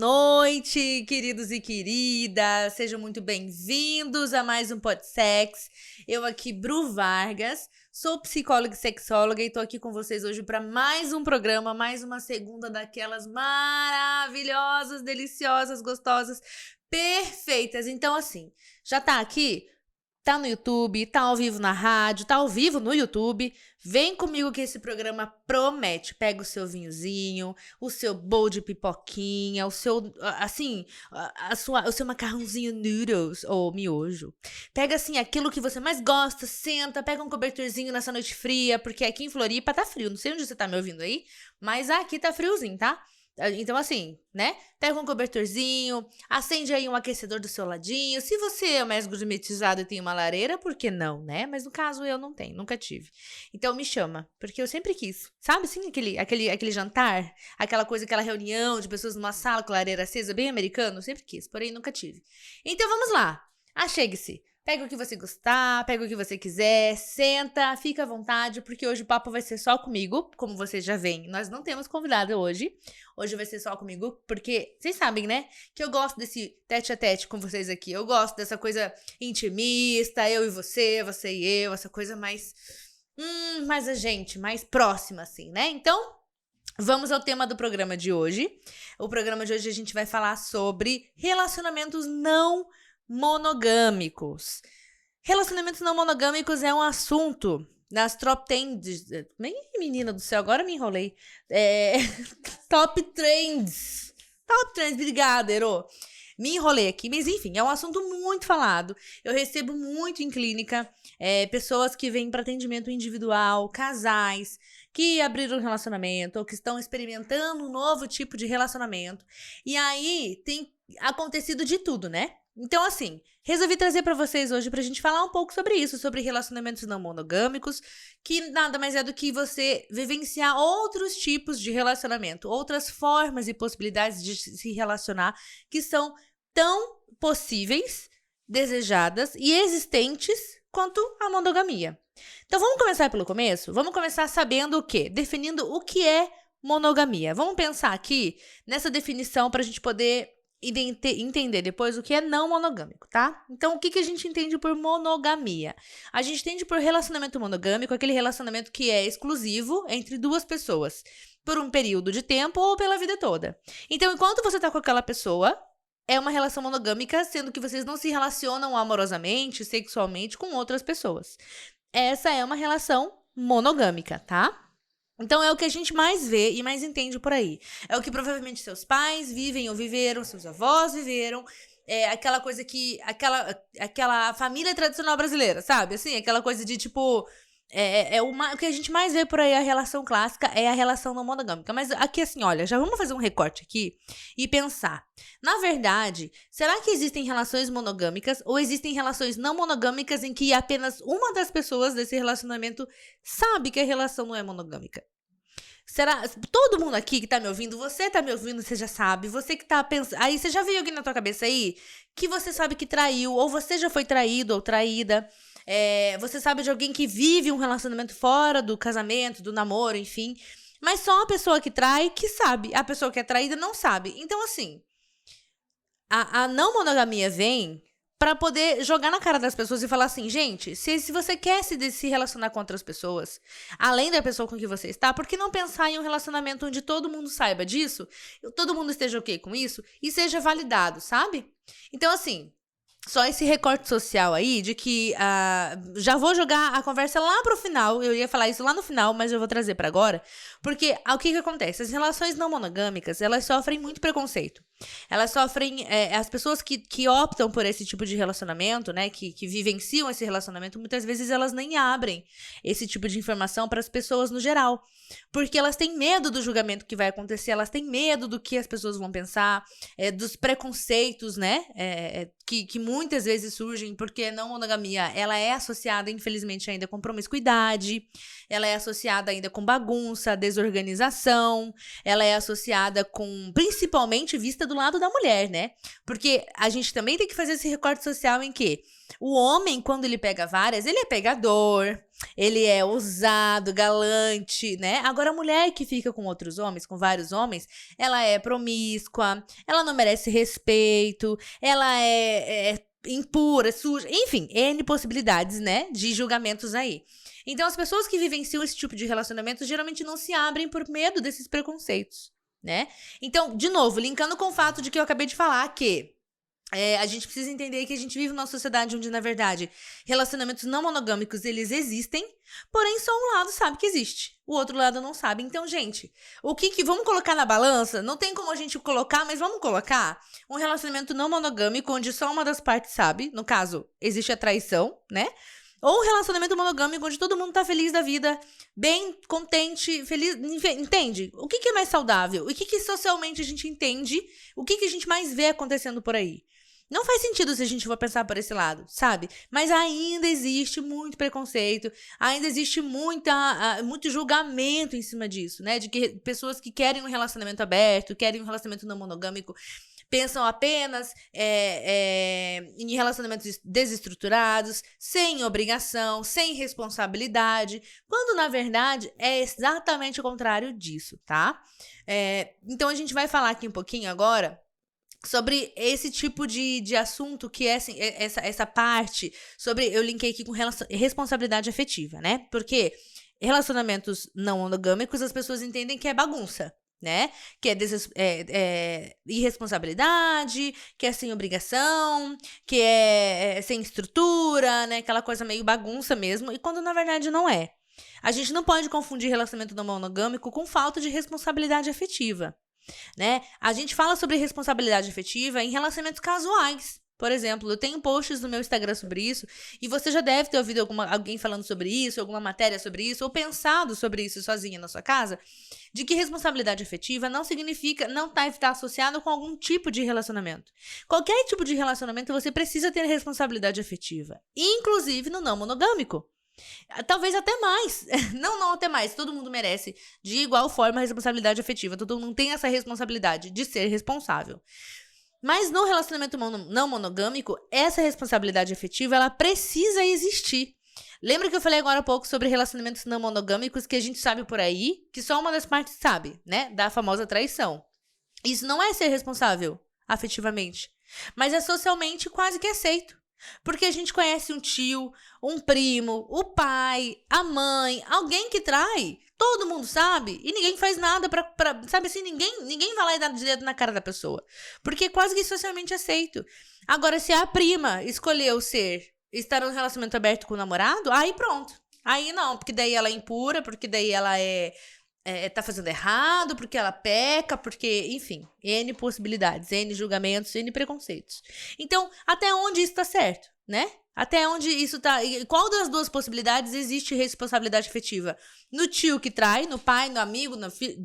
noite, queridos e queridas. Sejam muito bem-vindos a mais um Podsex. Eu aqui, Bru Vargas, sou psicóloga e sexóloga e tô aqui com vocês hoje para mais um programa, mais uma segunda daquelas maravilhosas, deliciosas, gostosas, perfeitas. Então, assim, já tá aqui? Tá no YouTube, tá ao vivo na rádio, tá ao vivo no YouTube. Vem comigo que esse programa promete. Pega o seu vinhozinho, o seu bowl de pipoquinha, o seu, assim, o seu macarrãozinho noodles ou miojo. Pega, assim, aquilo que você mais gosta, senta, pega um cobertorzinho nessa noite fria, porque aqui em Floripa tá frio. Não sei onde você tá me ouvindo aí, mas aqui tá friozinho, tá? Então, assim, né? Pega um cobertorzinho, acende aí um aquecedor do seu ladinho. Se você é mais gourmetizado e tem uma lareira, por que não, né? Mas no caso eu não tenho, nunca tive. Então me chama, porque eu sempre quis. Sabe, assim, aquele jantar, aquela coisa, aquela reunião de pessoas numa sala com lareira acesa, bem americano, eu sempre quis, porém nunca tive. Então vamos lá, achegue-se. Pega o que você gostar, pega o que você quiser, senta, fica à vontade, porque hoje o papo vai ser só comigo, como vocês já veem. Nós não temos convidado hoje. Hoje vai ser só comigo, porque vocês sabem, né? Que eu gosto desse tete-a-tete com vocês aqui. Eu gosto dessa coisa intimista, eu e você e eu, essa coisa mais a gente, mais próxima, assim, né? Então, vamos ao tema do programa de hoje. O programa de hoje a gente vai falar sobre relacionamentos não monogâmicos. Relacionamentos não monogâmicos é um assunto nas top 10. Menina do céu, agora me enrolei. Top trends. Top trends, obrigada, Ero. Me enrolei aqui, mas enfim, é um assunto muito falado. Eu recebo muito em clínica pessoas que vêm para atendimento individual, casais que abriram um relacionamento ou que estão experimentando um novo tipo de relacionamento. E aí tem acontecido de tudo, né? Então, assim, resolvi trazer pra vocês hoje pra gente falar um pouco sobre isso, sobre relacionamentos não monogâmicos, que nada mais é do que você vivenciar outros tipos de relacionamento, outras formas e possibilidades de se relacionar que são tão possíveis, desejadas e existentes quanto a monogamia. Então, vamos começar pelo começo? Vamos começar sabendo o quê? Definindo o que é monogamia. Vamos pensar aqui nessa definição pra gente poder entender depois o que é não monogâmico, tá? Então, o que a gente entende por monogamia? A gente entende por relacionamento monogâmico aquele relacionamento que é exclusivo entre duas pessoas, por um período de tempo ou pela vida toda. Então, enquanto você tá com aquela pessoa, é uma relação monogâmica, sendo que vocês não se relacionam amorosamente, sexualmente com outras pessoas. Essa é uma relação monogâmica, tá? Então, é o que a gente mais vê e mais entende por aí. É o que provavelmente seus pais vivem ou viveram, seus avós viveram. É aquela coisa que... Aquela família tradicional brasileira, sabe? Assim, aquela coisa de, tipo... o que a gente mais vê por aí, a relação clássica, é a relação não monogâmica. Mas aqui, assim, olha, já vamos fazer um recorte aqui e pensar. Na verdade, será que existem relações monogâmicas ou existem relações não monogâmicas em que apenas uma das pessoas desse relacionamento sabe que a relação não é monogâmica? Será? Todo mundo aqui que tá me ouvindo, você tá me ouvindo, você já sabe. Você que tá pensando... Aí, você já veio alguém na tua cabeça aí que você sabe que traiu, ou você já foi traído ou traída. Você sabe de alguém que vive um relacionamento fora do casamento, do namoro, enfim. Mas só a pessoa que trai que sabe. A pessoa que é traída não sabe. Então, assim, a não monogamia vem pra poder jogar na cara das pessoas e falar assim, gente, se você quer se relacionar com outras pessoas, além da pessoa com que você está, por que não pensar em um relacionamento onde todo mundo saiba disso, todo mundo esteja ok com isso e seja validado, sabe? Então, assim... Só esse recorte social aí de que já vou jogar a conversa lá pro final. Eu ia falar isso lá no final, mas eu vou trazer pra agora. Porque o que acontece? As relações não monogâmicas, elas sofrem muito preconceito. Elas sofrem... as pessoas que optam por esse tipo de relacionamento, né? Que vivenciam esse relacionamento, muitas vezes elas nem abrem esse tipo de informação para as pessoas no geral. Porque elas têm medo do julgamento que vai acontecer, elas têm medo do que as pessoas vão pensar, dos preconceitos, né? Que muitas vezes surgem, porque não monogamia, ela é associada, infelizmente, ainda com promiscuidade, ela é associada ainda com bagunça, desorganização, ela é associada com, principalmente, vista machista do lado da mulher, né? Porque a gente também tem que fazer esse recorte social em que o homem, quando ele pega várias, ele é pegador, ele é ousado, galante, né? Agora, a mulher que fica com outros homens, com vários homens, ela é promíscua, ela não merece respeito, ela é impura, suja, enfim, N possibilidades, né, de julgamentos aí. Então, as pessoas que vivenciam esse tipo de relacionamento geralmente não se abrem por medo desses preconceitos, né? Então, de novo, linkando com o fato de que eu acabei de falar que a gente precisa entender que a gente vive numa sociedade onde, na verdade, relacionamentos não monogâmicos, eles existem, porém só um lado sabe que existe, o outro lado não sabe. Então, gente, vamos colocar na balança? Não tem como a gente colocar, mas vamos colocar um relacionamento não monogâmico onde só uma das partes sabe, no caso, existe a traição, né? Ou um relacionamento monogâmico onde todo mundo tá feliz da vida, bem, contente, feliz, entende? O que é mais saudável? O que socialmente a gente entende? O que a gente mais vê acontecendo por aí? Não faz sentido se a gente for pensar por esse lado, sabe? Mas ainda existe muito preconceito, ainda existe muito julgamento em cima disso, né? De que pessoas que querem um relacionamento aberto, querem um relacionamento não monogâmico, pensam apenas em relacionamentos desestruturados, sem obrigação, sem responsabilidade, quando na verdade é exatamente o contrário disso, tá? Então a gente vai falar aqui um pouquinho agora sobre esse tipo de assunto que é assim, essa parte sobre, eu linkei aqui com responsabilidade afetiva, né? Porque relacionamentos não monogâmicos as pessoas entendem que é bagunça, né? Que é irresponsabilidade, que é sem obrigação, que é sem estrutura, né? Aquela coisa meio bagunça mesmo, e quando na verdade não é. A gente não pode confundir relacionamento não monogâmico com falta de responsabilidade afetiva, né? A gente fala sobre responsabilidade afetiva em relacionamentos casuais. Por exemplo, eu tenho posts no meu Instagram sobre isso, e você já deve ter ouvido alguém falando sobre isso, alguma matéria sobre isso, ou pensado sobre isso sozinha na sua casa, de que responsabilidade afetiva não significa, não está associado com algum tipo de relacionamento. Qualquer tipo de relacionamento você precisa ter responsabilidade afetiva, inclusive no não monogâmico. Talvez até mais. Não até mais. Todo mundo merece, de igual forma, a responsabilidade afetiva. Todo mundo tem essa responsabilidade de ser responsável. Mas no relacionamento não monogâmico, essa responsabilidade afetiva, ela precisa existir. Lembra que eu falei agora há pouco sobre relacionamentos não monogâmicos que a gente sabe por aí, que só uma das partes sabe, né? Da famosa traição. Isso não é ser responsável afetivamente, mas é socialmente quase que aceito. Porque a gente conhece um tio, um primo, o pai, a mãe, alguém que trai. Todo mundo sabe e ninguém faz nada pra sabe assim, ninguém vai lá e dá de dedo na cara da pessoa. Porque é quase que socialmente aceito. Agora, se a prima escolheu estar num relacionamento aberto com o namorado, aí pronto. Aí não, porque daí ela é impura, porque daí ela tá fazendo errado, porque ela peca, porque, enfim, N possibilidades, N julgamentos, N preconceitos. Então, até onde isso tá certo, né? Até onde isso tá... Qual das duas possibilidades existe responsabilidade afetiva? No tio que trai, no pai, no amigo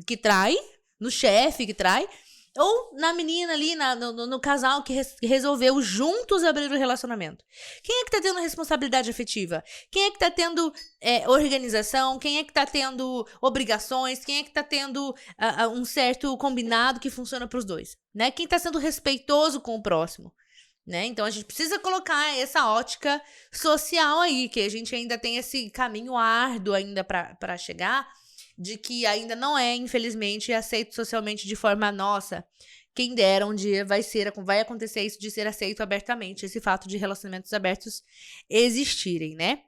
que trai, no chefe que trai, ou na menina ali, no casal que resolveu juntos abrir o relacionamento. Quem é que tá tendo responsabilidade afetiva? Quem é que tá tendo organização? Quem é que tá tendo obrigações? Quem é que tá tendo um certo combinado que funciona pros dois? Né? Quem tá sendo respeitoso com o próximo? Né? Então a gente precisa colocar essa ótica social aí, que a gente ainda tem esse caminho árduo ainda para chegar, de que ainda não é, infelizmente, aceito socialmente de forma nossa. Quem dera um dia vai acontecer isso de ser aceito abertamente, esse fato de relacionamentos abertos existirem, né?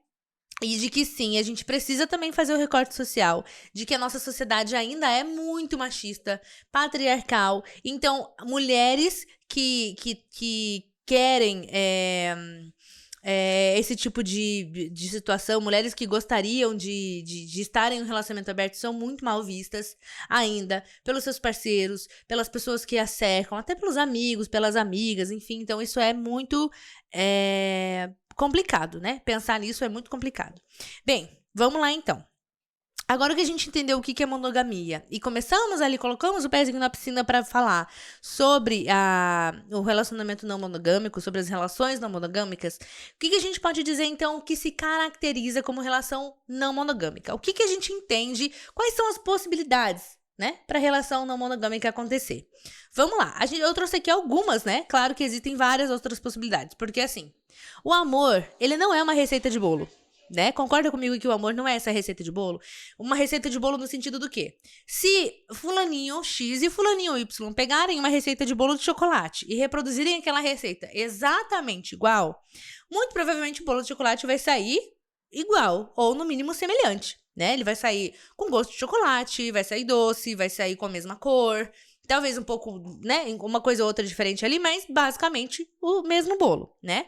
E de que sim, a gente precisa também fazer o recorte social, de que a nossa sociedade ainda é muito machista, patriarcal. Então, mulheres que querem esse tipo de situação, mulheres que gostariam de estar em um relacionamento aberto são muito mal vistas ainda pelos seus parceiros, pelas pessoas que a cercam, até pelos amigos, pelas amigas, enfim. Então isso é muito complicado, né? Pensar nisso é muito complicado. Bem, vamos lá então. Agora que a gente entendeu o que é monogamia e colocamos o pezinho na piscina para falar sobre o relacionamento não monogâmico, sobre as relações não monogâmicas, o que a gente pode dizer então que se caracteriza como relação não monogâmica? O que a gente entende? Quais são as possibilidades né? Pra relação não monogâmica acontecer. Vamos lá. Eu trouxe aqui algumas, né? Claro que existem várias outras possibilidades. Porque, assim, o amor, ele não é uma receita de bolo. Né? Concorda comigo que o amor não é essa receita de bolo? Uma receita de bolo no sentido do quê? Se fulaninho X e fulaninho Y pegarem uma receita de bolo de chocolate e reproduzirem aquela receita exatamente igual, muito provavelmente o bolo de chocolate vai sair igual, ou no mínimo semelhante, né? Ele vai sair com gosto de chocolate, vai sair doce, vai sair com a mesma cor, talvez um pouco, né? Uma coisa ou outra diferente ali, mas basicamente o mesmo bolo, né?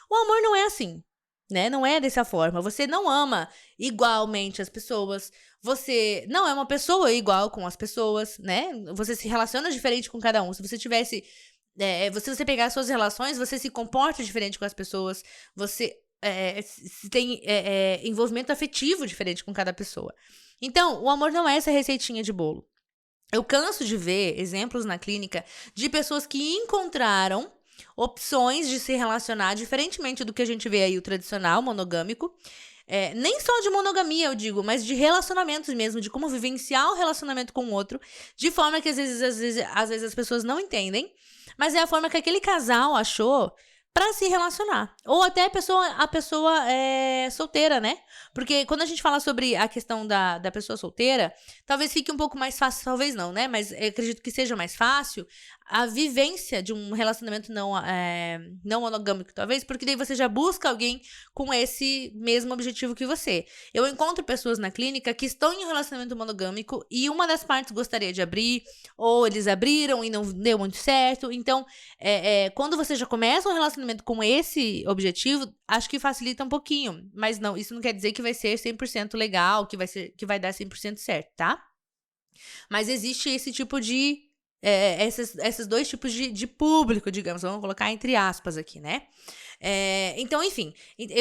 O amor não é assim. Né? Não é dessa forma. Você não ama igualmente as pessoas. Você não é uma pessoa igual com as pessoas, né? Você se relaciona diferente com cada um. Se você tivesse... se você pegar as suas relações, você se comporta diferente com as pessoas. Você tem envolvimento afetivo diferente com cada pessoa. Então, o amor não é essa receitinha de bolo. Eu canso de ver exemplos na clínica de pessoas que encontraram opções de se relacionar, diferentemente do que a gente vê aí o tradicional monogâmico. Nem só de monogamia, eu digo, mas de relacionamentos mesmo, de como vivenciar o relacionamento com o outro, de forma que às vezes as pessoas não entendem, mas é a forma que aquele casal achou pra se relacionar. Ou até a pessoa solteira, né? Porque quando a gente fala sobre a questão da pessoa solteira, talvez fique um pouco mais fácil, talvez não, né? Mas eu acredito que seja mais fácil a vivência de um relacionamento não monogâmico, talvez, porque daí você já busca alguém com esse mesmo objetivo que você. Eu encontro pessoas na clínica que estão em um relacionamento monogâmico e uma das partes gostaria de abrir, ou eles abriram e não deu muito certo. Então, quando você já começa um relacionamento com esse objetivo, acho que facilita um pouquinho. Mas não, isso não quer dizer que vai ser 100% legal, que vai dar 100% certo, tá? Mas existe esse tipo de... esses dois tipos de público, digamos, vamos colocar entre aspas aqui, né? Então, enfim,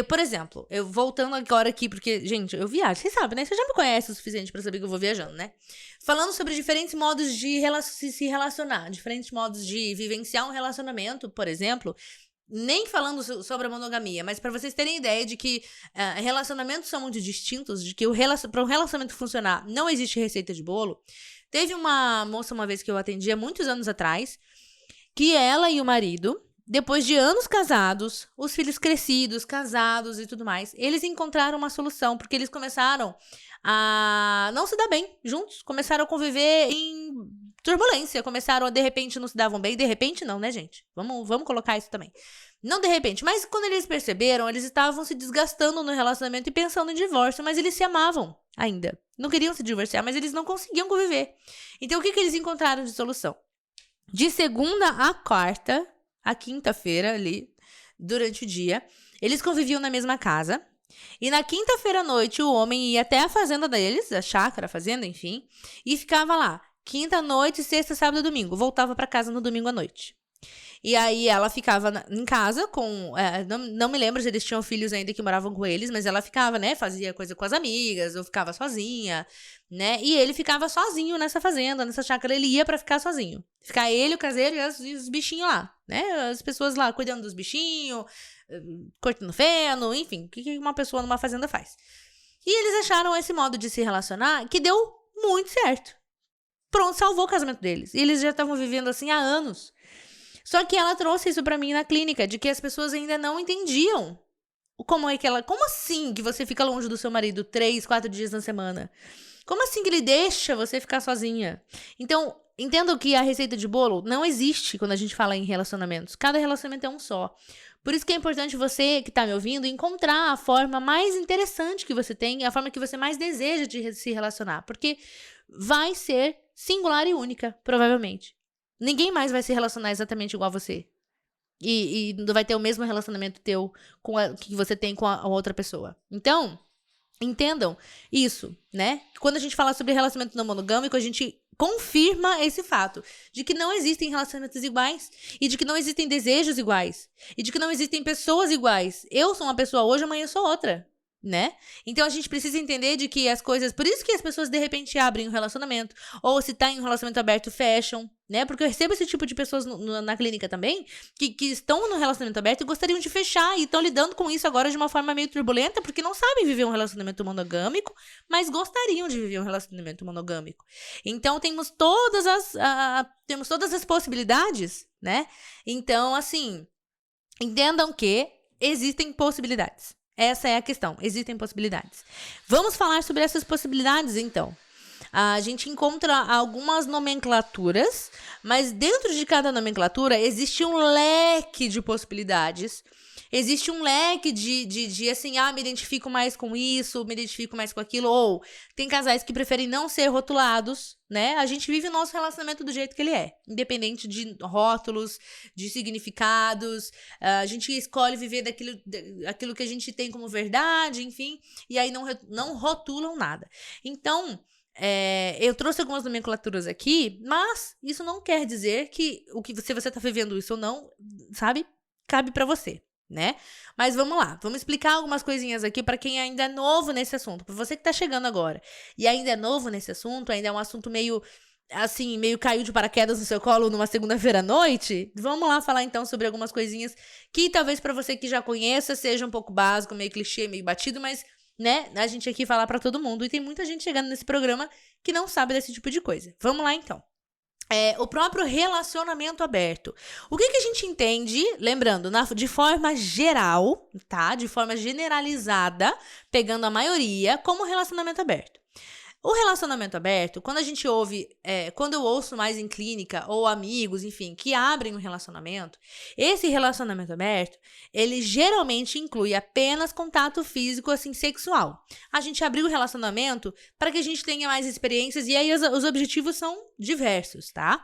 por exemplo, eu voltando agora aqui, porque, gente, eu viajo, vocês sabem, né? Você já me conhece o suficiente pra saber que eu vou viajando, né? Falando sobre diferentes modos de se relacionar, diferentes modos de vivenciar um relacionamento, por exemplo, nem falando sobre a monogamia, mas para vocês terem ideia de que relacionamentos são muito distintos, de que para um relacionamento funcionar não existe receita de bolo. Teve uma moça uma vez que eu atendi há muitos anos atrás, que ela e o marido, depois de anos casados, os filhos crescidos, casados e tudo mais, eles encontraram uma solução, porque eles começaram a não se dar bem juntos, começaram a conviver em turbulência, começaram a, de repente, não se davam bem, de repente não, né, gente? Vamos colocar isso também. Não de repente, mas quando eles perceberam, eles estavam se desgastando no relacionamento e pensando em divórcio, mas eles se amavam ainda. Não queriam se divorciar, mas eles não conseguiam conviver. Então, o que eles encontraram de solução? De segunda a quarta, a quinta-feira ali, durante o dia, eles conviviam na mesma casa. E na quinta-feira à noite, o homem ia até a fazenda deles, a chácara, a fazenda, enfim, e ficava lá. Quinta à noite, sexta, sábado e domingo. Voltava para casa no domingo à noite. E aí ela ficava em casa com... não me lembro se eles tinham filhos ainda que moravam com eles, mas ela ficava, né? Fazia coisa com as amigas, ou ficava sozinha, né? E ele ficava sozinho nessa fazenda, nessa chácara. Ele ia pra ficar sozinho. Ficar ele, o caseiro e os bichinhos lá, né? As pessoas lá cuidando dos bichinhos, cortando feno, enfim. O que uma pessoa numa fazenda faz. E eles acharam esse modo de se relacionar que deu muito certo. Pronto, salvou o casamento deles. E eles já estavam vivendo assim há anos. Só que ela trouxe isso pra mim na clínica, de que as pessoas ainda não entendiam como assim que você fica longe do seu marido 3, 4 dias na semana? Como assim que ele deixa você ficar sozinha? Então, entendam que a receita de bolo não existe quando a gente fala em relacionamentos. Cada relacionamento é um só. Por isso que é importante você que tá me ouvindo encontrar a forma mais interessante que você tem, a forma que você mais deseja de se relacionar. Porque vai ser singular e única, provavelmente. Ninguém mais vai se relacionar exatamente igual a você. E não vai ter o mesmo relacionamento teu que você tem com a outra pessoa. Então, entendam isso, né? Quando a gente fala sobre relacionamento não monogâmico, a gente confirma esse fato de que não existem relacionamentos iguais e de que não existem desejos iguais e de que não existem pessoas iguais. Eu sou uma pessoa hoje, amanhã eu sou outra, né? Então a gente precisa entender de que as coisas... Por isso que as pessoas de repente abrem um relacionamento, ou se tá em um relacionamento aberto, fecham, né? Porque eu recebo esse tipo de pessoas na clínica também, que estão no relacionamento aberto e gostariam de fechar, e estão lidando com isso agora de uma forma meio turbulenta, porque não sabem viver um relacionamento monogâmico, mas gostariam de viver um relacionamento monogâmico. Então, temos todas as possibilidades, né? Então, assim, entendam que existem possibilidades. Essa é a questão, existem possibilidades. Vamos falar sobre essas possibilidades, então. A gente encontra algumas nomenclaturas, mas dentro de cada nomenclatura existe um leque de possibilidades. Existe um leque de assim, me identifico mais com isso, me identifico mais com aquilo. Ou tem casais que preferem não ser rotulados, né? A gente vive o nosso relacionamento do jeito que ele é. Independente de rótulos, de significados. A gente escolhe viver aquilo que a gente tem como verdade, enfim. E aí não rotulam nada. Então, eu trouxe algumas nomenclaturas aqui, mas isso não quer dizer que se você tá vivendo isso ou não, sabe? Cabe pra você, né? Mas vamos lá, vamos explicar algumas coisinhas aqui pra quem ainda é novo nesse assunto. Pra você que tá chegando agora e ainda é novo nesse assunto, ainda é um assunto meio, assim, meio caiu de paraquedas no seu colo numa segunda-feira à noite, vamos lá falar então sobre algumas coisinhas que talvez pra você que já conheça seja um pouco básico, meio clichê, meio batido, mas né, a gente aqui fala pra todo mundo, e tem muita gente chegando nesse programa que não sabe desse tipo de coisa. Vamos lá, então. O próprio relacionamento aberto. O que a gente entende, lembrando, de forma geral, tá? De forma generalizada, pegando a maioria, como relacionamento aberto. O relacionamento aberto, quando a gente ouve, quando eu ouço mais em clínica ou amigos, enfim, que abrem um relacionamento, esse relacionamento aberto, ele geralmente inclui apenas contato físico, assim, sexual. A gente abriu o relacionamento para que a gente tenha mais experiências e aí os objetivos são diversos, tá?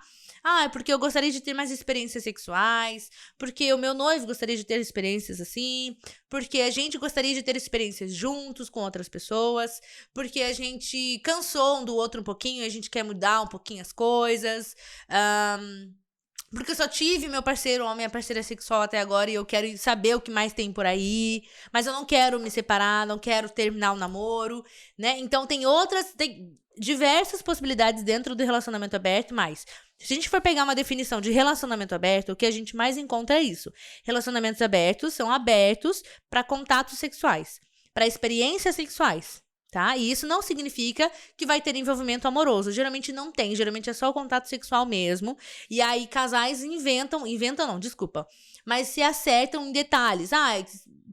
É porque eu gostaria de ter mais experiências sexuais, porque o meu noivo gostaria de ter experiências assim, porque a gente gostaria de ter experiências juntos com outras pessoas, porque a gente cansou um do outro um pouquinho e a gente quer mudar um pouquinho as coisas, porque eu só tive meu parceiro ou minha parceira sexual até agora e eu quero saber o que mais tem por aí, mas eu não quero me separar, não quero terminar o namoro, né? Então tem diversas possibilidades dentro do relacionamento aberto, mas se a gente for pegar uma definição de relacionamento aberto, o que a gente mais encontra é isso. Relacionamentos abertos são abertos para contatos sexuais, para experiências sexuais, tá? E isso não significa que vai ter envolvimento amoroso. Geralmente não tem, geralmente é só o contato sexual mesmo. E aí casais inventam não, desculpa, mas se acertam em detalhes.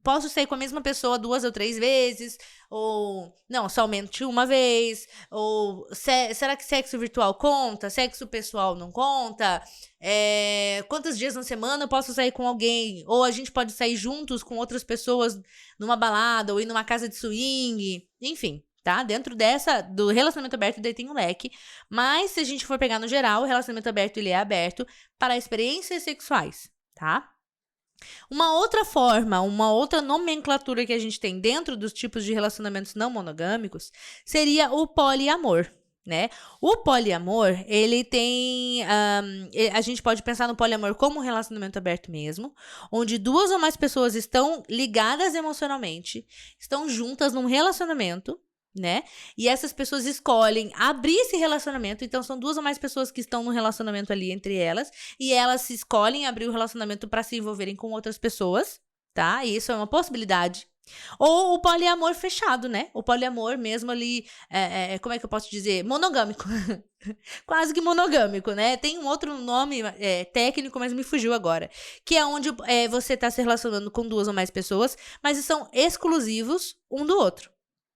Posso sair com a mesma pessoa 2 ou 3 vezes, ou não, somente uma vez, ou será que sexo virtual conta? Sexo pessoal não conta? Quantos dias na semana eu posso sair com alguém? Ou a gente pode sair juntos com outras pessoas numa balada, ou ir numa casa de swing, enfim, tá? Dentro do relacionamento aberto, daí tem um leque, mas se a gente for pegar no geral, o relacionamento aberto, ele é aberto para experiências sexuais, tá? Uma outra forma, uma outra nomenclatura que a gente tem dentro dos tipos de relacionamentos não monogâmicos seria o poliamor, né? O poliamor, ele tem... a gente pode pensar no poliamor como um relacionamento aberto mesmo, onde 2 ou mais pessoas estão ligadas emocionalmente, estão juntas num relacionamento, né? E essas pessoas escolhem abrir esse relacionamento, então são 2 ou mais pessoas que estão no relacionamento ali entre elas, e elas se escolhem abrir o relacionamento para se envolverem com outras pessoas, tá? E isso é uma possibilidade. Ou o poliamor fechado, né? O poliamor mesmo ali, como é que eu posso dizer? Monogâmico. Quase que monogâmico, né? Tem um outro nome técnico, mas me fugiu agora. Que é onde você tá se relacionando com 2 ou mais pessoas, mas são exclusivos um do outro,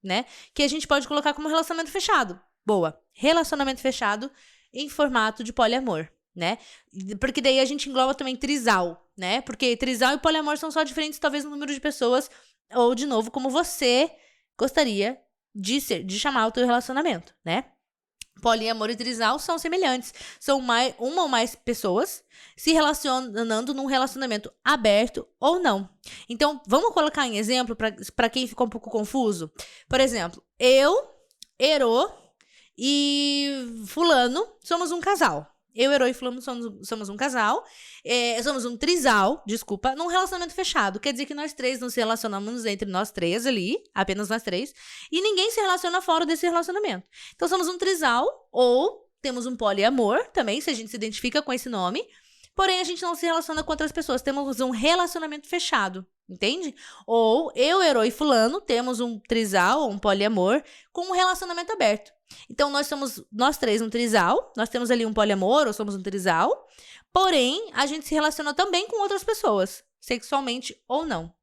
né? Que a gente pode colocar como relacionamento fechado. Boa. Relacionamento fechado em formato de poliamor, né? Porque daí a gente engloba também trisal, né? Porque trisal e poliamor são só diferentes, talvez, no número de pessoas, ou, de novo, como você gostaria de chamar o teu relacionamento, né? Poliamor e trisal são semelhantes. São uma ou mais pessoas se relacionando num relacionamento aberto ou não. Então, vamos colocar em exemplo para quem ficou um pouco confuso. Por exemplo, eu, Herô e fulano somos um casal. Eu, Herô e fulano somos um casal. Somos um trisal, desculpa, num relacionamento fechado. Quer dizer que nós 3 nos relacionamos entre nós 3 ali, apenas nós 3, e ninguém se relaciona fora desse relacionamento. Então, somos um trisal ou temos um poliamor também, se a gente se identifica com esse nome, porém a gente não se relaciona com outras pessoas, temos um relacionamento fechado, entende? Ou eu, Herói e fulano, temos um trisal, um poliamor, com um relacionamento aberto. Então nós somos, nós três, um trisal, nós temos ali um poliamor, ou somos um trisal, porém a gente se relaciona também com outras pessoas, sexualmente ou não.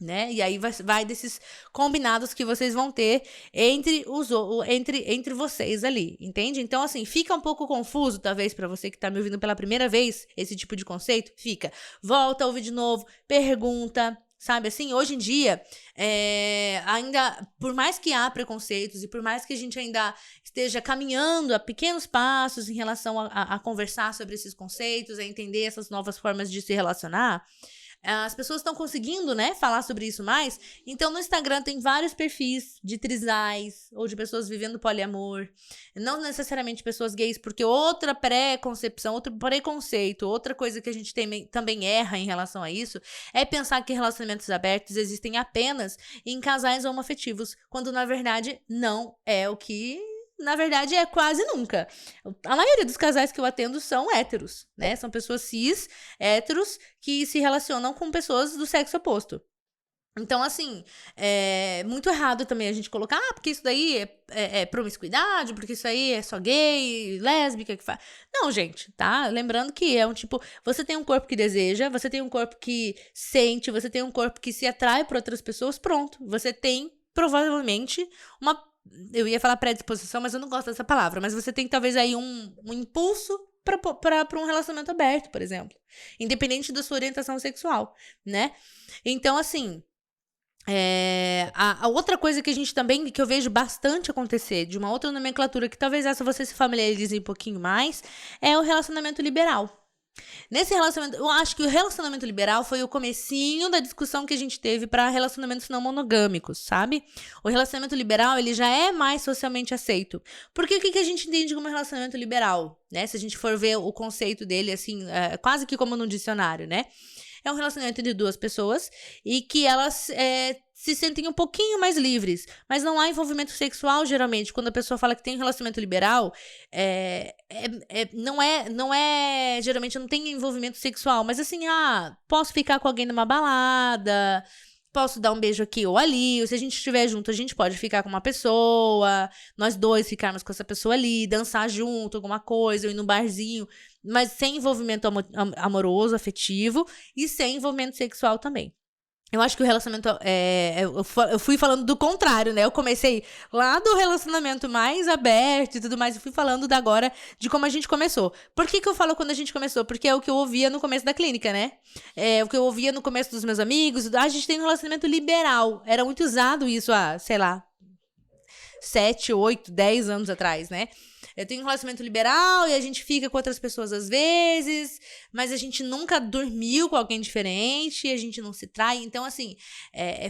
Né? E aí vai desses combinados que vocês vão ter entre vocês ali, entende? Então, assim, fica um pouco confuso, talvez, para você que tá me ouvindo pela primeira vez, esse tipo de conceito, fica. Volta a ouvir de novo, pergunta, sabe? Assim, hoje em dia, ainda, por mais que há preconceitos e por mais que a gente ainda esteja caminhando a pequenos passos em relação a conversar sobre esses conceitos, a entender essas novas formas de se relacionar, as pessoas estão conseguindo, né, falar sobre isso mais. Então, no Instagram tem vários perfis de trisais ou de pessoas vivendo poliamor. Não necessariamente pessoas gays, porque outra pré-concepção, outro preconceito, outra coisa que a gente também erra em relação a isso é pensar que relacionamentos abertos existem apenas em casais homoafetivos, quando na verdade não é o que... Na verdade, é quase nunca. A maioria dos casais que eu atendo são héteros, né? São pessoas cis, héteros, que se relacionam com pessoas do sexo oposto. Então, assim, é muito errado também a gente colocar, porque isso daí é promiscuidade, porque isso aí é só gay, lésbica que faz. Não, gente, tá? Lembrando que é um tipo, você tem um corpo que deseja, você tem um corpo que sente, você tem um corpo que se atrai por outras pessoas, pronto. Você tem, provavelmente, eu ia falar predisposição, mas eu não gosto dessa palavra. Mas você tem talvez aí um impulso para um relacionamento aberto, por exemplo. Independente da sua orientação sexual, né? Então, assim... a outra coisa que a gente também, que eu vejo bastante acontecer, de uma outra nomenclatura, que talvez essa você se familiarize um pouquinho mais, é o relacionamento liberal. Nesse relacionamento, eu acho que o relacionamento liberal foi o comecinho da discussão que a gente teve para relacionamentos não monogâmicos, sabe? O relacionamento liberal, ele já é mais socialmente aceito. Porque o que a gente entende como relacionamento liberal, né? Se a gente for ver o conceito dele, assim, quase que como no dicionário, né? É um relacionamento entre duas pessoas e que elas se sentem um pouquinho mais livres. Mas não há envolvimento sexual, geralmente. Quando a pessoa fala que tem um relacionamento liberal, não é... Geralmente não tem envolvimento sexual. Mas assim, posso ficar com alguém numa balada... Posso dar um beijo aqui ou ali, ou se a gente estiver junto, a gente pode ficar com uma pessoa, nós dois ficarmos com essa pessoa ali, dançar junto, alguma coisa, ou ir num barzinho, mas sem envolvimento amoroso, afetivo, e sem envolvimento sexual também. Eu acho que o relacionamento... eu fui falando do contrário, né? Eu comecei lá do relacionamento mais aberto e tudo mais. E fui falando agora de como a gente começou. Por que eu falo quando a gente começou? Porque é o que eu ouvia no começo da clínica, né? É o que eu ouvia no começo dos meus amigos. A gente tem um relacionamento liberal. Era muito usado isso há, sei lá, 7, 8, 10 anos atrás, né? Eu tenho um relacionamento liberal e a gente fica com outras pessoas às vezes, mas a gente nunca dormiu com alguém diferente, a gente não se trai. Então, assim,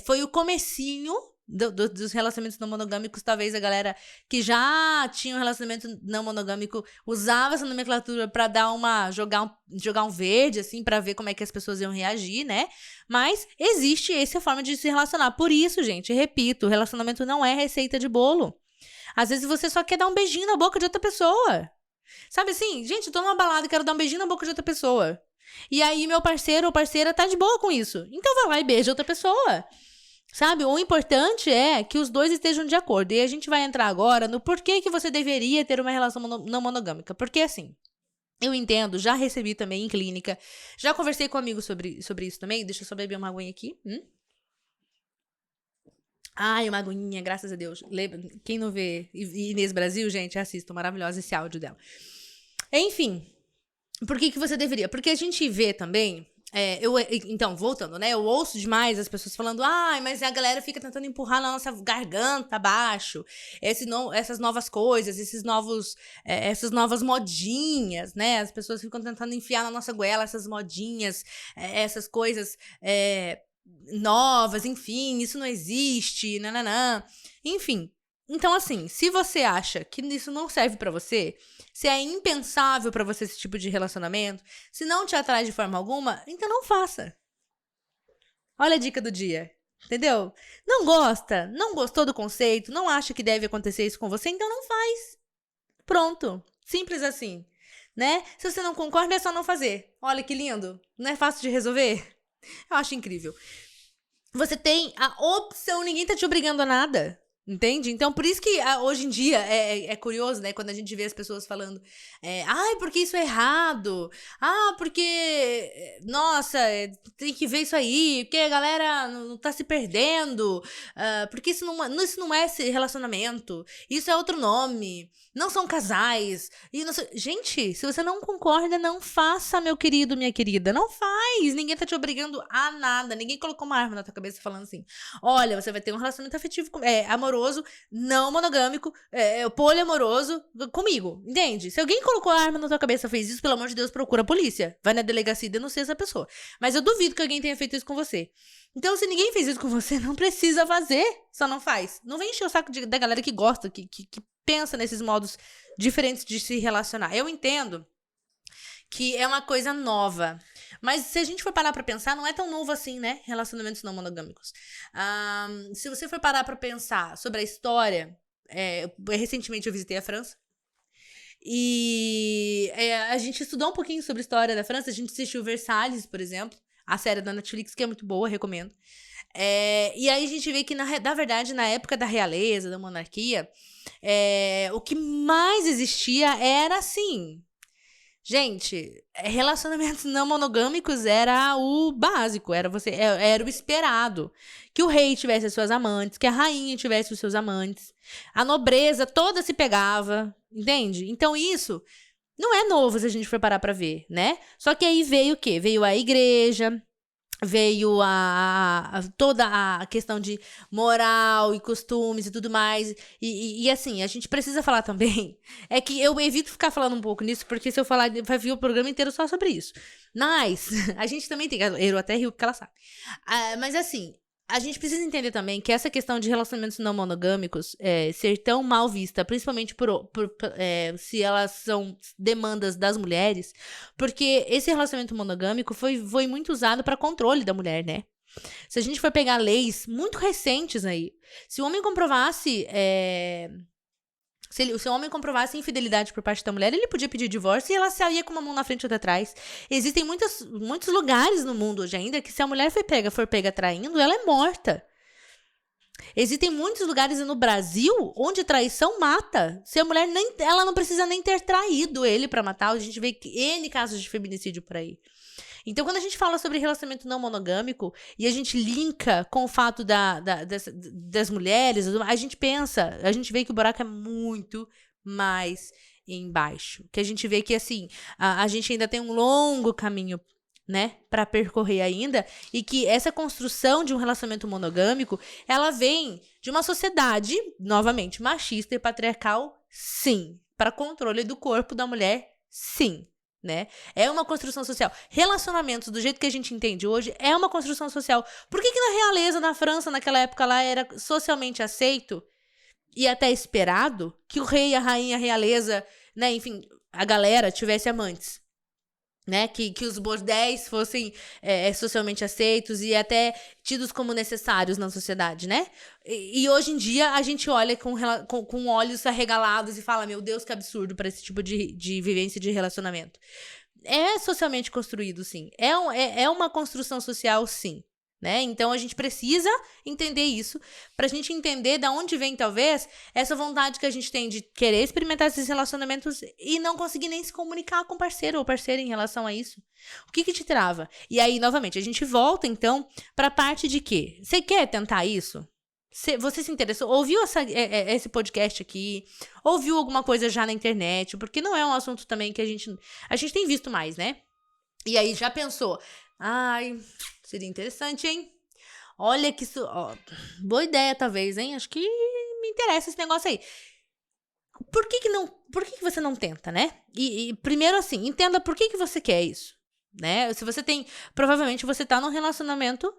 foi o comecinho dos relacionamentos não monogâmicos. Talvez a galera que já tinha um relacionamento não monogâmico usava essa nomenclatura pra jogar um verde, assim, pra ver como é que as pessoas iam reagir, né? Mas existe essa forma de se relacionar. Por isso, gente, repito, relacionamento não é receita de bolo. Às vezes você só quer dar um beijinho na boca de outra pessoa. Sabe assim? Gente, eu tô numa balada e quero dar um beijinho na boca de outra pessoa. E aí meu parceiro ou parceira tá de boa com isso. Então vai lá e beija outra pessoa. Sabe? O importante é que os dois estejam de acordo. E a gente vai entrar agora no porquê que você deveria ter uma relação não monogâmica. Porque assim, eu entendo, já recebi também em clínica, já conversei com amigos sobre isso também. Deixa eu só beber uma aguinha aqui. Ai, uma aguinha, graças a Deus. Quem não vê Inês Brasil, gente, assista, maravilhosa esse áudio dela. Enfim, por que você deveria? Porque a gente vê também, então, voltando, né? Eu ouço demais as pessoas falando, mas a galera fica tentando empurrar na nossa garganta abaixo, essas novas coisas, essas novas modinhas, né? As pessoas ficam tentando enfiar na nossa goela essas modinhas, essas coisas... novas, enfim, isso não existe, nananã. Enfim, então assim, se você acha que isso não serve pra você, se é impensável pra você esse tipo de relacionamento, se não te atrai de forma alguma, então não faça. Olha a dica do dia, entendeu? Não gosta, não gostou do conceito, não acha que deve acontecer isso com você, então não faz. Pronto. Simples assim, né? Se você não concorda, é só não fazer. Olha que lindo. Não é fácil de resolver? Eu acho incrível. Você tem a opção, ninguém tá te obrigando a nada. Entende? Então, por isso que hoje em dia é curioso, né? Quando a gente vê as pessoas falando, ai, porque isso é errado? Ah, porque, nossa, tem que ver isso aí, porque a galera não tá se perdendo, porque isso não é esse relacionamento, isso é outro nome, não são casais. E não sei... Gente, se você não concorda, não faça, meu querido, minha querida. Não faz. Ninguém tá te obrigando a nada. Ninguém colocou uma arma na tua cabeça falando assim, olha, você vai ter um relacionamento afetivo, amoroso, não monogâmico, poliamoroso, comigo, entende? Se alguém colocou a arma na tua cabeça e fez isso, pelo amor de Deus, procura a polícia. Vai na delegacia e denuncia essa pessoa. Mas eu duvido que alguém tenha feito isso com você. Então, se ninguém fez isso com você, não precisa fazer. Só não faz. Não vem encher o saco da galera que gosta, que pensa nesses modos diferentes de se relacionar. Eu entendo que é uma coisa nova. Mas se a gente for parar pra pensar, não é tão novo assim, né? Relacionamentos não monogâmicos. Se você for parar pra pensar sobre a história, recentemente eu visitei a França. E a gente estudou um pouquinho sobre a história da França. A gente assistiu Versalhes, por exemplo. A série da Netflix, que é muito boa, recomendo. E aí a gente vê que, na verdade, na época da realeza, da monarquia, o que mais existia era assim... Gente, relacionamentos não monogâmicos era o básico, era o esperado. Que o rei tivesse as suas amantes, que a rainha tivesse os seus amantes. A nobreza toda se pegava, entende? Então isso não é novo se a gente for parar pra ver, né? Só que aí veio o quê? Veio a igreja, veio toda a questão de moral e costumes e tudo mais. E assim, a gente precisa falar também. É que eu evito ficar falando um pouco nisso, porque se eu falar, vai vir o programa inteiro só sobre isso. Mas, a gente também tem. Eu até rio porque ela sabe. Mas assim. A gente precisa entender também que essa questão de relacionamentos não monogâmicos ser tão mal vista, principalmente se elas são demandas das mulheres, porque esse relacionamento monogâmico foi muito usado para controle da mulher, né? Se a gente for pegar leis muito recentes aí, se o homem comprovasse... Se o homem comprovasse infidelidade por parte da mulher, ele podia pedir divórcio e ela saía com uma mão na frente e outra atrás. Existem muitos lugares no mundo hoje ainda que se a mulher for pega traindo, ela é morta. Existem muitos lugares no Brasil onde traição mata. Se a mulher ela não precisa nem ter traído ele pra matar, a gente vê N casos de feminicídio por aí. Então, quando a gente fala sobre relacionamento não monogâmico e a gente linka com o fato das mulheres, a gente vê que o buraco é muito mais embaixo. Que a gente vê que, assim, a gente ainda tem um longo caminho, né, para percorrer ainda, e que essa construção de um relacionamento monogâmico, ela vem de uma sociedade, novamente, machista e patriarcal, sim. Para controle do corpo da mulher, sim. Né? É uma construção social. Relacionamentos, do jeito que a gente entende hoje, é uma construção social. Por que na realeza, na França, naquela época lá, era socialmente aceito e até esperado que o rei, a rainha, a realeza, né, enfim, a galera tivesse amantes? Né? Que os bordéis fossem socialmente aceitos e até tidos como necessários na sociedade, né? E hoje em dia a gente olha com olhos arregalados e fala, meu Deus, que absurdo para esse tipo de vivência de relacionamento. É socialmente construído, sim. É uma construção social, sim. Né? Então a gente precisa entender isso pra gente entender de onde vem, talvez, essa vontade que a gente tem de querer experimentar esses relacionamentos e não conseguir nem se comunicar com o parceiro ou parceira em relação a isso. O que te trava? E aí, novamente, a gente volta, então, pra parte de que você quer tentar isso? Você se interessou? Ouviu esse podcast aqui? Ouviu alguma coisa já na internet? Porque não é um assunto também que a gente tem visto mais, né? E aí já pensou, ai, seria interessante, hein? Olha que isso... Ó, boa ideia, talvez, hein? Acho que me interessa esse negócio aí. Por que você não tenta, né? E primeiro, assim, entenda por que você quer isso, né? Se você tem... Provavelmente você tá num relacionamento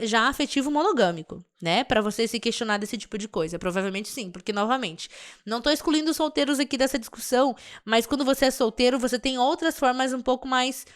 já afetivo monogâmico, né? Pra você se questionar desse tipo de coisa. Provavelmente sim, porque, novamente, não tô excluindo os solteiros aqui dessa discussão, mas quando você é solteiro, você tem outras formas um pouco mais...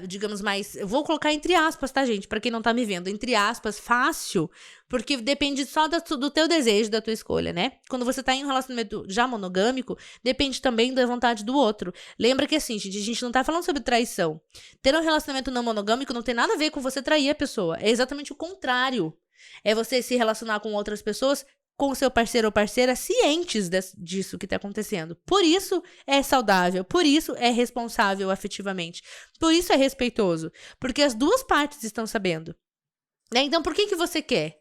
digamos mais, eu vou colocar entre aspas, tá, gente? Pra quem não tá me vendo, entre aspas, fácil, porque depende só do teu desejo, da tua escolha, né? Quando você tá em um relacionamento já monogâmico, depende também da vontade do outro. Lembra que assim, gente, a gente não tá falando sobre traição. Ter um relacionamento não monogâmico não tem nada a ver com você trair a pessoa, é exatamente o contrário. É você se relacionar com outras pessoas, com o seu parceiro ou parceira, cientes disso que tá acontecendo. Por isso é saudável, por isso é responsável afetivamente, por isso é respeitoso, porque as duas partes estão sabendo. Né? Então, por que você quer?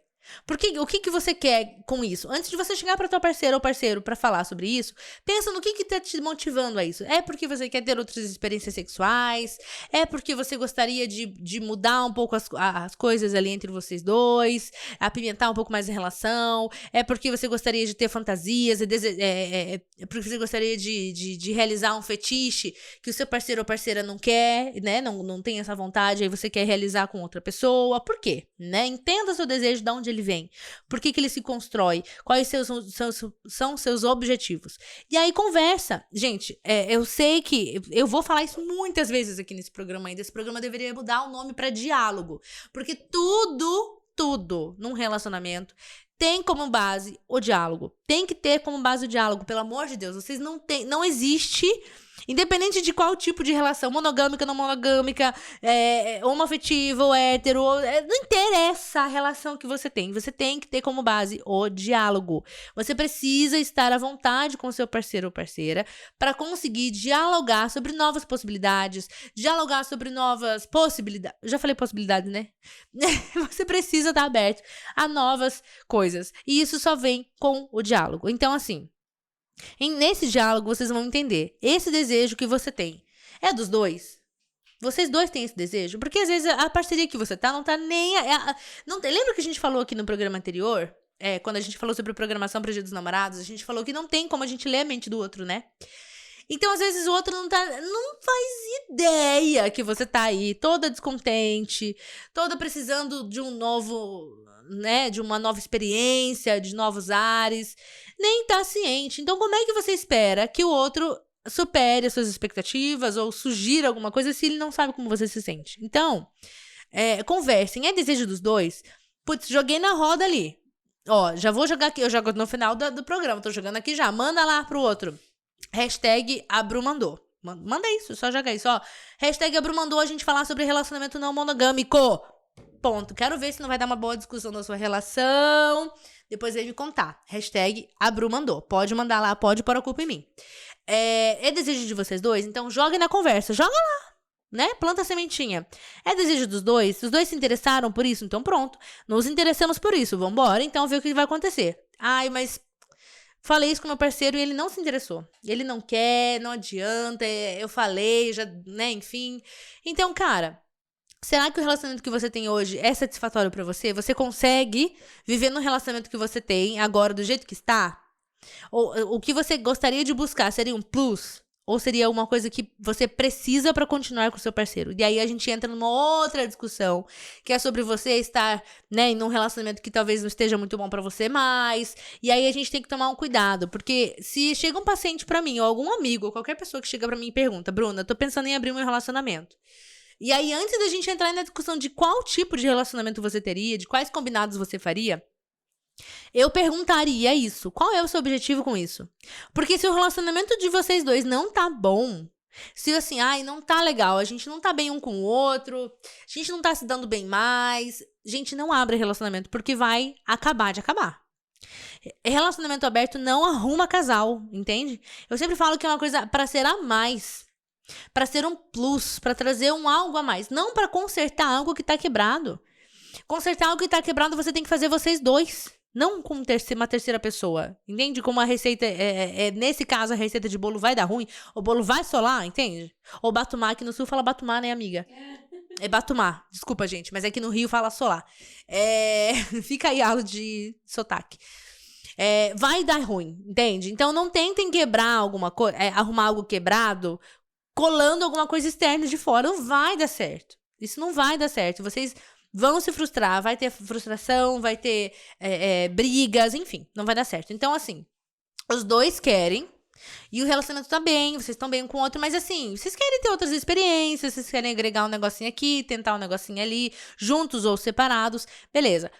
O que você quer com isso? Antes de você chegar para tua parceira ou parceiro para falar sobre isso, pensa no que tá te motivando a isso. É porque você quer ter outras experiências sexuais? É porque você gostaria de mudar um pouco as coisas ali entre vocês dois? Apimentar um pouco mais a relação? É porque você gostaria de ter fantasias? É porque você gostaria de realizar um fetiche que o seu parceiro ou parceira não quer, né? Não tem essa vontade, aí você quer realizar com outra pessoa. Por quê? Né? Entenda o seu desejo, de onde ele vem, por que ele se constrói, quais são seus objetivos. E aí conversa. Gente, eu sei que eu vou falar isso muitas vezes aqui nesse programa ainda. Esse programa deveria mudar o nome para diálogo, porque tudo num relacionamento tem como base o diálogo. Tem que ter como base o diálogo, pelo amor de Deus. Vocês não existe, independente de qual tipo de relação, monogâmica, não monogâmica, homoafetivo, hétero, não interessa a relação que você tem que ter como base o diálogo. Você precisa estar à vontade com o seu parceiro ou parceira para conseguir dialogar sobre novas possibilidades, dialogar sobre novas possibilidades. Já falei possibilidades, né? Você precisa estar aberto a novas coisas. E isso só vem com o diálogo. Então, assim, nesse diálogo vocês vão entender. Esse desejo que você tem é dos dois? Vocês dois têm esse desejo? Porque às vezes a parceria que você tá não tá nem... lembra que a gente falou aqui no programa anterior? Quando a gente falou sobre programação para Dia dos Namorados, a gente falou que não tem como a gente ler a mente do outro, né? Então, às vezes, o outro não faz ideia que você tá aí, toda descontente, toda precisando de um novo, né, de uma nova experiência, de novos ares, nem tá ciente. Então, como é que você espera que o outro supere as suas expectativas ou sugira alguma coisa se ele não sabe como você se sente? Então, conversem. É desejo dos dois? Putz, joguei na roda ali. Ó, já vou jogar aqui, eu jogo no final do programa, tô jogando aqui já. Manda lá pro outro. Hashtag #AbruMandou. Manda isso, só joga isso, ó. Hashtag #AbruMandou, a gente falar sobre relacionamento não monogâmico. Ponto. Quero ver se não vai dar uma boa discussão da sua relação. Depois vem me contar. Hashtag #AbruMandou. Pode mandar lá, pode pôr a culpa em mim. É desejo de vocês dois? Então joguem na conversa. Joga lá, né? Planta a sementinha. É desejo dos dois? Os dois se interessaram por isso? Então pronto. Nos interessamos por isso. Vambora, então, ver o que vai acontecer. Ai, mas... falei isso com meu parceiro e ele não se interessou. Ele não quer, não adianta, eu falei, já, né, enfim. Então, cara, será que o relacionamento que você tem hoje é satisfatório pra você? Você consegue viver no relacionamento que você tem agora do jeito que está? Ou o que você gostaria de buscar seria um plus? Ou seria uma coisa que você precisa para continuar com o seu parceiro? E aí a gente entra numa outra discussão, que é sobre você estar, né, em um relacionamento que talvez não esteja muito bom para você mais. E aí a gente tem que tomar um cuidado, porque se chega um paciente para mim, ou algum amigo, ou qualquer pessoa que chega para mim e pergunta: Bruna, eu tô pensando em abrir meu relacionamento. E aí, antes da gente entrar na discussão de qual tipo de relacionamento você teria, de quais combinados você faria, eu perguntaria isso. Qual é o seu objetivo com isso? Porque se o relacionamento de vocês dois não tá bom, se assim, não tá legal, a gente não tá bem um com o outro, a gente não tá se dando bem mais, gente, não abre relacionamento, porque vai acabar de acabar. Relacionamento aberto não arruma casal, entende? Eu sempre falo que é uma coisa pra ser a mais, pra ser um plus, pra trazer um algo a mais, não pra consertar algo que tá quebrado. Consertar algo que tá quebrado você tem que fazer vocês dois. Não com uma terceira pessoa, entende? Como a receita, nesse caso, a receita de bolo vai dar ruim, o bolo vai solar, entende? Ou batumar, aqui no sul fala batumar, né, amiga? É batumar, desculpa, gente, mas aqui no Rio fala solar. Fica aí aula de sotaque. Vai dar ruim, entende? Então não tentem quebrar alguma coisa, arrumar algo quebrado, colando alguma coisa externa de fora, não vai dar certo. Isso não vai dar certo, vocês... vão se frustrar, vai ter frustração, vai ter brigas, enfim, não vai dar certo. Então, assim, os dois querem, E o relacionamento tá bem, vocês estão bem um com o outro, mas assim, vocês querem ter outras experiências, vocês querem agregar um negocinho aqui, tentar um negocinho ali, juntos ou separados, beleza.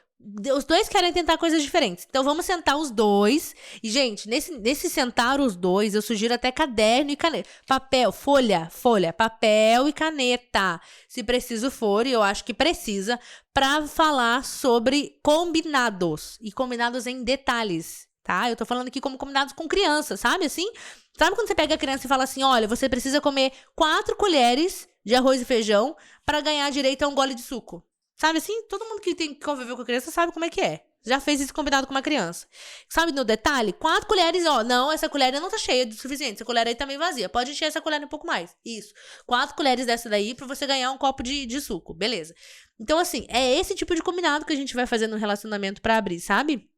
Os dois querem tentar coisas diferentes. Então vamos sentar os dois. E, gente, nesse sentar os dois, eu sugiro até caderno e caneta. Papel, folha, papel e caneta. Se preciso for, e eu acho que precisa, pra falar sobre combinados. E combinados em detalhes. Tá? Eu tô falando aqui como combinados com criança, sabe assim? Sabe quando você pega a criança e fala assim, olha, você precisa comer 4 colheres de arroz e feijão pra ganhar direito a um gole de suco. Sabe assim? Todo mundo que tem que conviver com a criança sabe como é que é. Já fez isso combinado com uma criança. Sabe no detalhe? 4 colheres, ó. Não, essa colher não tá cheia o suficiente. Essa colher aí tá meio vazia. Pode encher essa colher um pouco mais. Isso. 4 colheres dessa daí pra você ganhar um copo de suco. Beleza. Então, assim, é esse tipo de combinado que a gente vai fazer no relacionamento pra abrir, sabe?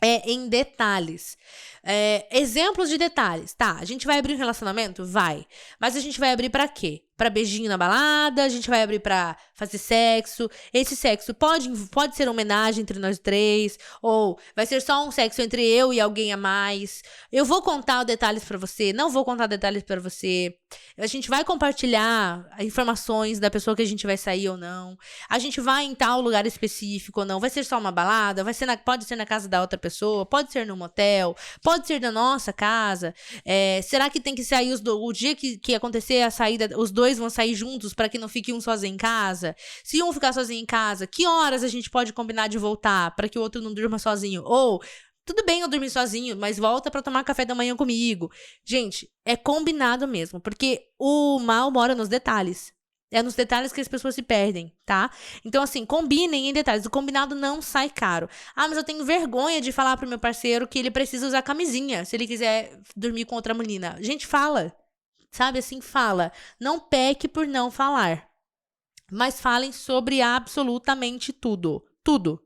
É em detalhes. Exemplos de detalhes. Tá, a gente vai abrir um relacionamento? Vai. Mas a gente vai abrir pra quê? Pra beijinho na balada, a gente vai abrir pra fazer sexo. Esse sexo pode ser uma homenagem entre nós 3, ou vai ser só um sexo entre eu e alguém a mais. Eu vou contar detalhes pra você, não vou contar detalhes pra você. A gente vai compartilhar informações da pessoa que a gente vai sair ou não. A gente vai em tal lugar específico ou não. Vai ser só uma balada, pode ser na casa da outra pessoa, pode ser no motel, pode ser na nossa casa. Será que tem que sair o dia que acontecer a saída, os dois vão sair juntos para que não fique um sozinho em casa? Se um ficar sozinho em casa, que horas a gente pode combinar de voltar para que o outro não durma sozinho? Ou tudo bem eu dormir sozinho, mas volta pra tomar café da manhã comigo. Gente, é combinado mesmo, porque o mal mora nos detalhes. É nos detalhes que as pessoas se perdem, tá? Então, assim, combinem em detalhes. O combinado não sai caro. Ah, mas eu tenho vergonha de falar pro meu parceiro que ele precisa usar camisinha se ele quiser dormir com outra menina. Gente, fala. Sabe assim, fala. Não peque por não falar. Mas falem sobre absolutamente tudo. Tudo.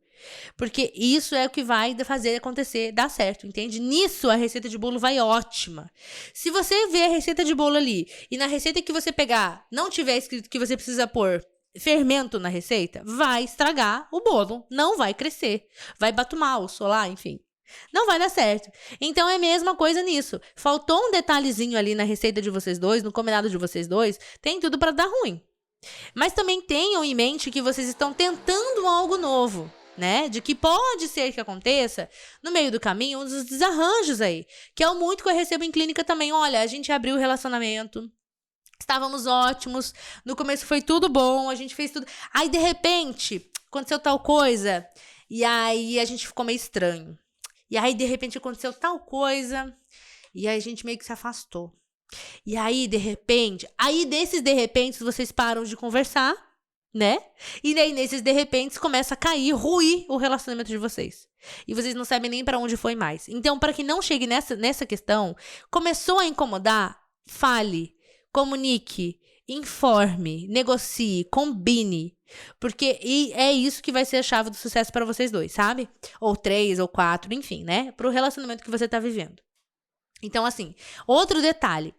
Porque isso é o que vai fazer acontecer, dar certo, entende? Nisso a receita de bolo vai ótima. Se você ver a receita de bolo ali e na receita que você pegar não tiver escrito que você precisa pôr fermento na receita, vai estragar o bolo, não vai crescer, vai batumar o solar, enfim. Não vai dar certo. Então é a mesma coisa nisso. Faltou um detalhezinho ali na receita de vocês dois, no combinado de vocês dois, tem tudo para dar ruim. Mas também tenham em mente que vocês estão tentando algo novo. Né? De que pode ser que aconteça no meio do caminho uns desarranjos aí, que é o muito que eu recebo em clínica também. Olha, a gente abriu o relacionamento, estávamos ótimos, no começo foi tudo bom, a gente fez tudo, aí de repente aconteceu tal coisa e aí a gente ficou meio estranho, e aí de repente aconteceu tal coisa e aí a gente meio que se afastou, e aí de repente, desses de repente vocês param de conversar, né? E aí, nesses de repente, começa a cair, ruir o relacionamento de vocês. E vocês não sabem nem pra onde foi mais. Então, para que não chegue nessa questão, começou a incomodar, fale, comunique, informe, negocie, combine. Porque é isso que vai ser a chave do sucesso para vocês dois, sabe? Ou 3, ou 4, enfim, né? Pro relacionamento que você tá vivendo. Então, assim, outro detalhe.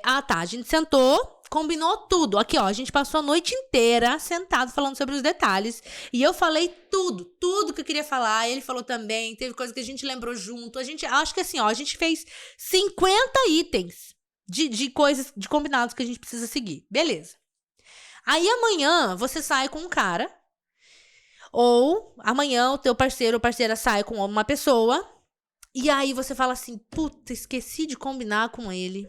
A gente sentou, combinou tudo. Aqui, ó, a gente passou a noite inteira sentado falando sobre os detalhes. E eu falei tudo que eu queria falar. Ele falou também, teve coisa que a gente lembrou junto. Acho que assim, ó, a gente fez 50 itens de coisas, de combinados que a gente precisa seguir. Beleza. Aí amanhã você sai com um cara. Ou amanhã o teu parceiro ou parceira sai com uma pessoa. E aí você fala assim, puta, esqueci de combinar com ele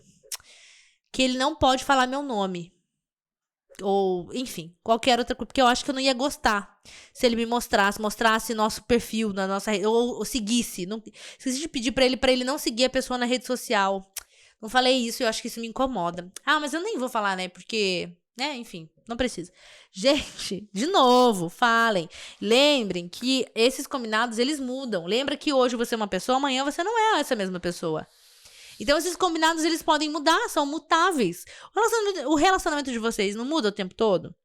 que ele não pode falar meu nome. Ou, enfim, qualquer outra coisa. Porque eu acho que eu não ia gostar se ele me mostrasse nosso perfil na nossa rede, ou seguisse. Não, esqueci de pedir pra ele não seguir a pessoa na rede social. Não falei isso, eu acho que isso me incomoda. Ah, mas eu nem vou falar, né? Porque, né, enfim, não precisa. Gente, de novo, falem. Lembrem que esses combinados, eles mudam. Lembra que hoje você é uma pessoa, amanhã você não é essa mesma pessoa. Então, esses combinados, eles podem mudar, são mutáveis. O relacionamento de vocês não muda o tempo todo?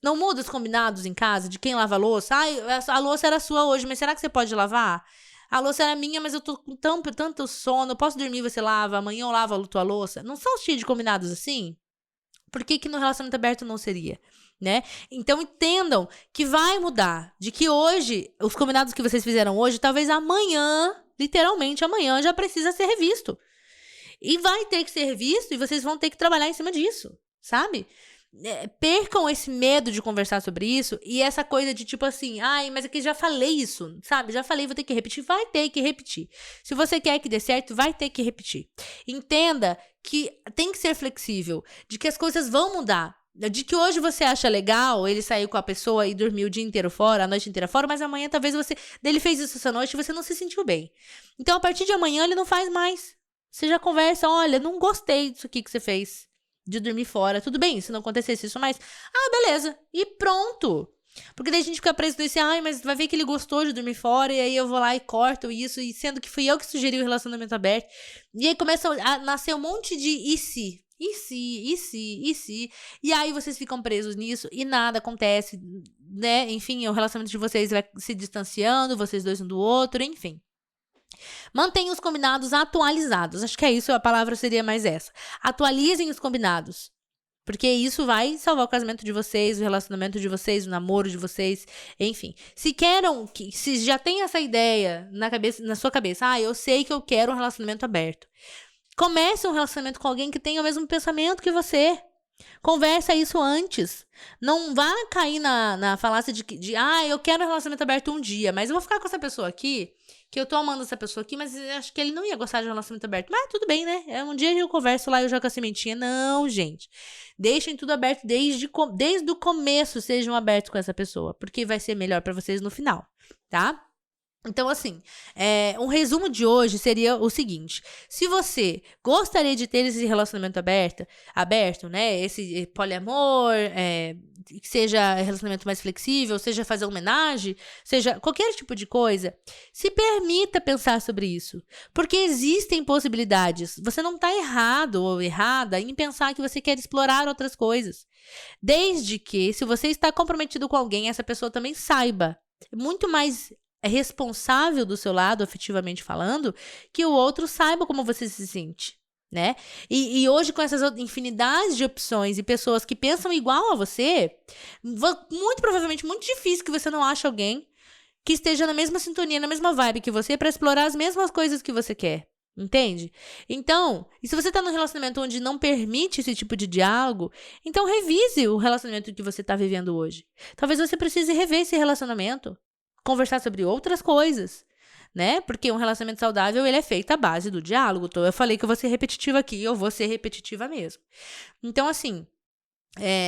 Não muda os combinados em casa, de quem lava a louça? Ai, a louça era sua hoje, mas será que você pode lavar? A louça era minha, mas eu tô com tanto sono, eu posso dormir, você lava, amanhã eu lavo a tua louça. Não são cheios de combinados assim? Por que no relacionamento aberto não seria? Né? Então entendam que vai mudar. De que hoje, os combinados que vocês fizeram hoje, talvez amanhã, literalmente amanhã, já precisa ser revisto. E vai ter que ser visto e vocês vão ter que trabalhar em cima disso, sabe? Percam esse medo de conversar sobre isso e essa coisa de tipo assim, ai, mas aqui já falei isso, sabe? Já falei, vou ter que repetir. Vai ter que repetir. Se você quer que dê certo, vai ter que repetir. Entenda que tem que ser flexível, de que as coisas vão mudar. De que hoje você acha legal ele sair com a pessoa e dormir o dia inteiro fora, a noite inteira fora, mas amanhã talvez dele fez isso essa noite e você não se sentiu bem. Então, a partir de amanhã, ele não faz mais. Você já conversa, olha, não gostei disso aqui que você fez. De dormir fora. Tudo bem, se não acontecesse isso mais. Ah, beleza. E pronto. Porque daí a gente fica preso nesse, ai, mas vai ver que ele gostou de dormir fora, e aí eu vou lá e corto isso, e sendo que fui eu que sugeri o relacionamento aberto. E aí começa a nascer um monte de e se. E se. E aí vocês ficam presos nisso e nada acontece, né? Enfim, o relacionamento de vocês vai se distanciando, vocês dois um do outro, enfim. Mantenham os combinados atualizados. Acho que é isso, a palavra seria mais essa. Atualizem os combinados. Porque isso vai salvar o casamento de vocês, o relacionamento de vocês, o namoro de vocês, enfim. Se já tem essa ideia na sua cabeça, eu sei que eu quero um relacionamento aberto. Comece um relacionamento com alguém que tenha o mesmo pensamento que você. Conversa isso antes. Não vá cair na falácia de eu quero um relacionamento aberto um dia, mas eu vou ficar com essa pessoa aqui, que eu tô amando essa pessoa aqui, mas acho que ele não ia gostar de um relacionamento aberto. Mas tudo bem, né? Um dia eu converso lá e eu jogo a sementinha. Não, gente. Deixem tudo aberto desde o começo, sejam abertos com essa pessoa, porque vai ser melhor pra vocês no final, tá? Então, assim, um resumo de hoje seria o seguinte. Se você gostaria de ter esse relacionamento aberto, né? Esse poliamor, que seja relacionamento mais flexível, seja fazer homenagem, seja qualquer tipo de coisa, se permita pensar sobre isso. Porque existem possibilidades. Você não está errado ou errada em pensar que você quer explorar outras coisas. Desde que, se você está comprometido com alguém, essa pessoa também saiba. Muito mais responsável do seu lado, afetivamente falando, que o outro saiba como você se sente, né? E hoje, com essas infinidades de opções e pessoas que pensam igual a você, muito provavelmente, muito difícil que você não ache alguém que esteja na mesma sintonia, na mesma vibe que você, para explorar as mesmas coisas que você quer. Entende? Então, e se você tá num relacionamento onde não permite esse tipo de diálogo, então revise o relacionamento que você tá vivendo hoje. Talvez você precise rever esse relacionamento. Conversar sobre outras coisas, né? Porque um relacionamento saudável, ele é feito à base do diálogo. Então, eu falei que eu vou ser repetitiva aqui, eu vou ser repetitiva mesmo. Então, assim,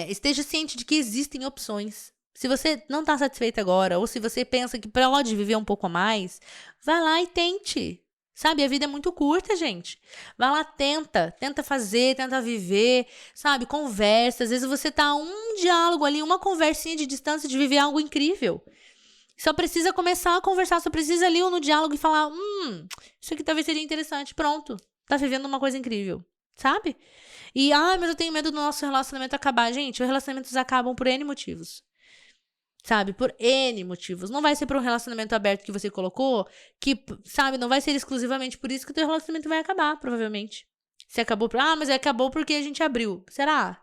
esteja ciente de que existem opções. Se você não tá satisfeita agora, ou se você pensa que pode viver um pouco a mais, vai lá e tente. Sabe, a vida é muito curta, gente. Vai lá, tenta fazer, tenta viver, sabe, conversa. Às vezes você tá um diálogo ali, uma conversinha de distância de viver algo incrível. Só precisa começar a conversar, só precisa ali no diálogo e falar, isso aqui talvez seria interessante, pronto. Tá vivendo uma coisa incrível, sabe? E, mas eu tenho medo do nosso relacionamento acabar. Gente, os relacionamentos acabam por N motivos. Sabe? Por N motivos. Não vai ser por um relacionamento aberto que você colocou, que, sabe, não vai ser exclusivamente por isso que o teu relacionamento vai acabar, provavelmente. Se acabou mas acabou porque a gente abriu. Será?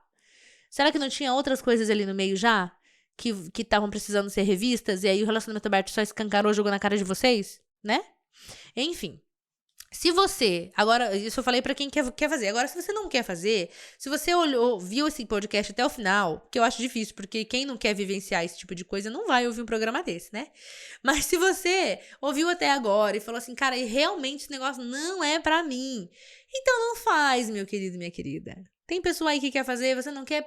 Será que não tinha outras coisas ali no meio já? Que estavam precisando ser revistas, e aí o relacionamento aberto só escancarou, jogou na cara de vocês, né? Enfim. Se você, agora, isso eu falei pra quem quer fazer. Agora, se você não quer fazer, se você viu esse podcast até o final, que eu acho difícil, porque quem não quer vivenciar esse tipo de coisa não vai ouvir um programa desse, né? Mas se você ouviu até agora e falou assim, cara, realmente esse negócio não é pra mim, então não faz, meu querido e minha querida. Tem pessoa aí que quer fazer, você não quer,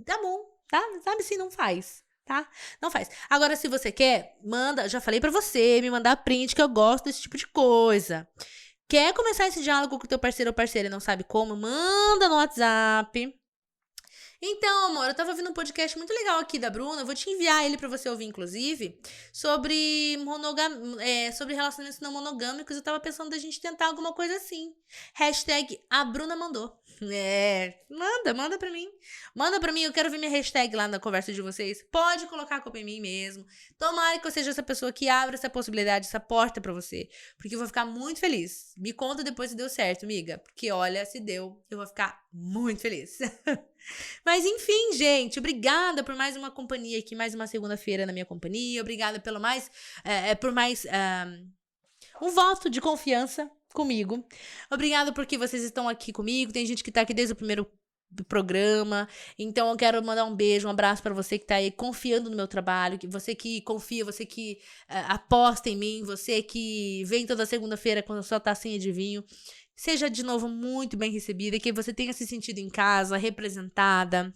tá bom. Tá? Sabe assim, não faz, tá? Não faz. Agora, se você quer, manda, já falei pra você, me mandar print, que eu gosto desse tipo de coisa. Quer começar esse diálogo com o teu parceiro ou parceira e não sabe como? Manda no WhatsApp. Então, amor, eu tava ouvindo um podcast muito legal aqui da Bruna, eu vou te enviar ele pra você ouvir, inclusive, sobre relacionamentos não monogâmicos. Eu tava pensando da gente tentar alguma coisa assim. Hashtag a Bruna mandou. Manda pra mim. Manda pra mim, eu quero ver minha hashtag lá na conversa de vocês. Pode colocar a culpa em mim mesmo. Tomara que eu seja essa pessoa que abra essa possibilidade, essa porta pra você. Porque eu vou ficar muito feliz. Me conta depois se deu certo, amiga. Porque olha, se deu, eu vou ficar muito feliz. Mas enfim, gente, obrigada por mais uma companhia aqui, mais uma segunda-feira na minha companhia. Obrigada por mais um voto de confiança comigo. Obrigado porque vocês estão aqui comigo. Tem gente que tá aqui desde o primeiro do programa. Então eu quero mandar um beijo, um abraço pra você que tá aí confiando no meu trabalho, que você que confia, você que aposta em mim, você que vem toda segunda-feira quando só tá sem adivinho. Seja de novo muito bem recebida, que você tenha se sentido em casa, representada,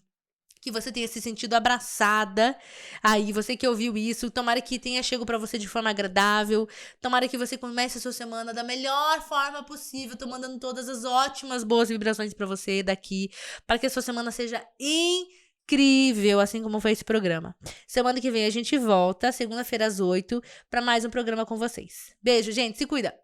que você tenha se sentido abraçada. Aí, você que ouviu isso, tomara que tenha chego pra você de forma agradável. Tomara que você comece a sua semana da melhor forma possível. Tô mandando todas as ótimas, boas vibrações pra você daqui, para que a sua semana seja incrível, assim como foi esse programa. Semana que vem a gente volta, segunda-feira às 8, pra mais um programa com vocês. Beijo, gente, se cuida.